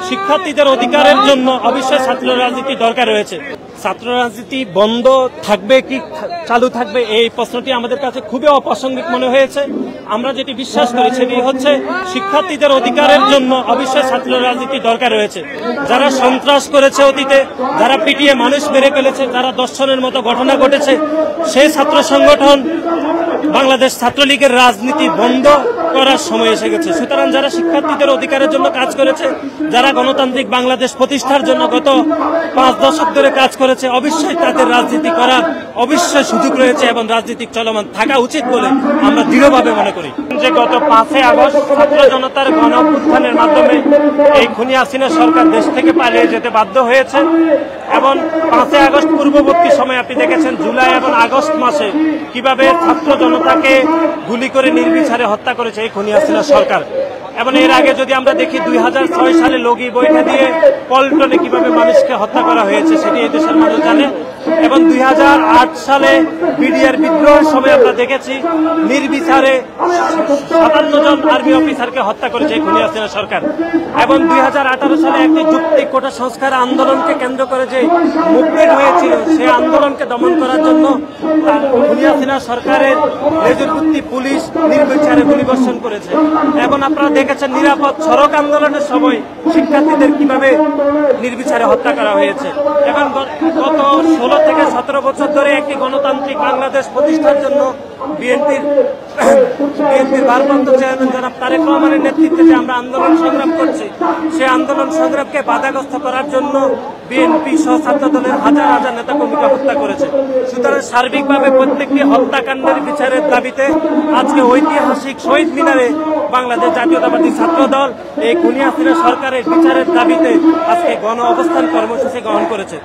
শিক্ষার্থীদের অধিকারের জন্য অবশ্যই ছাত্র রাজনীতি দরকার রয়েছে। ছাত্র রাজনীতি বন্ধ থাকবে কি চালু থাকবে এই প্রশ্নটি আমাদের কাছে খুবই অপ্রাসঙ্গিক মনে হয়েছে। আমরা যেটি বিশ্বাস করি সেটি হচ্ছে শিক্ষার্থীদের অধিকারের জন্য অবশ্যই ছাত্র রাজনীতি দরকার রয়েছে। যারা সন্ত্রাস করেছে অতীতে, যারা পিটিয়ে মানুষ মেরে ফেলেছে, যারা দর্শনের মতো ঘটনা ঘটেছে, সেই ছাত্র সংগঠন বাংলাদেশ ছাত্রলীগের রাজনীতি বন্ধ করার সময় এসে গেছে। সুতরাং যারা শিক্ষার্থীদের অধিকারের জন্য কাজ করেছে, যারা গণতান্ত্রিক বাংলাদেশ প্রতিষ্ঠার জন্য গত 5 দশক ধরে কাজ করেছে, অবশ্যই তাদের রাজনীতি করার অবশ্যই সুযোগ রয়েছে এবং রাজনীতিক চলমান থাকা উচিত বলে আমরা দৃঢ়ভাবে মনে করি। যে গত 5 আগস্ট ছাত্র জনতার গণ অভ্যুত্থানের মাধ্যমে এই খুনি হাসিনা সরকার দেশ থেকে পালিয়ে যেতে বাধ্য হয়েছে এবং 5 আগস্ট পূর্ববর্তী সময় আপনি দেখেছেন জুলাই এবং আগস্ট মাসে কিভাবে ছাত্র জনতাকে গুলি করে নির্বিচারে হত্যা করেছে এই খুনি হাসিনা সরকার। এবং এর আগে যদি আমরা দেখি 2006 সালে লগি বৈঠা দিয়ে পল্টনে কিভাবে মানুষকে হত্যা করা হয়েছে সেটি এই দেশের মানুষ জানে। এবং 2008 সালে বিডিআর বিদ্রোহের সময় আমরা দেখেছি নির্বিচারে 57 জন আর্মি অফিসারকে হত্যা করেছে এই খুনি হাসিনা সরকার। এবং 2018 সালে একটি যুক্তিক কোটা সংস্কার আন্দোলনকে কেন্দ্র করে যে মুভমেন্ট হয়েছিল, সেই আন্দোলনকে দমন করার জন্য খুনি হাসিনা সরকারের লেজুরবৃত্তি পুলিশ নির্বিচারে গুলিবর্ষণ করেছে। এবং আপনারা দেখেছেন নিরাপদ সড়ক আন্দোলনের সময় শিক্ষার্থীদের কিভাবে নির্বিচারে হত্যা করা হয়েছে। এবং গত 16 থেকে 17 বছর ধরে একটি গণতান্ত্রিক বাংলাদেশ প্রতিষ্ঠার জন্য বিএনপির ভারপ্রাপ্ত চেয়ারম্যান জনাব তারেক রহমানের নেতৃত্বে যে আমরা আন্দোলন সংগ্রাম করছি, সেই আন্দোলন সংগ্রামকে বাধাগ্রস্ত করার জন্য বিএনপি সহ ছাত্র দলের হাজার হাজার নেতাকর্মীকে হত্যা করেছে। সুতরাং সার্বিকভাবে প্রত্যেকটি হত্যাকাণ্ডের বিচারের দাবিতে আজকে ঐতিহাসিক শহীদ মিনারে বাংলাদেশ জাতীয়তাবাদী ছাত্র দল এই খুনি হাসিনা সরকারের বিচারের দাবিতে আজকে গণ অবস্থান কর্মসূচি গ্রহণ করেছে।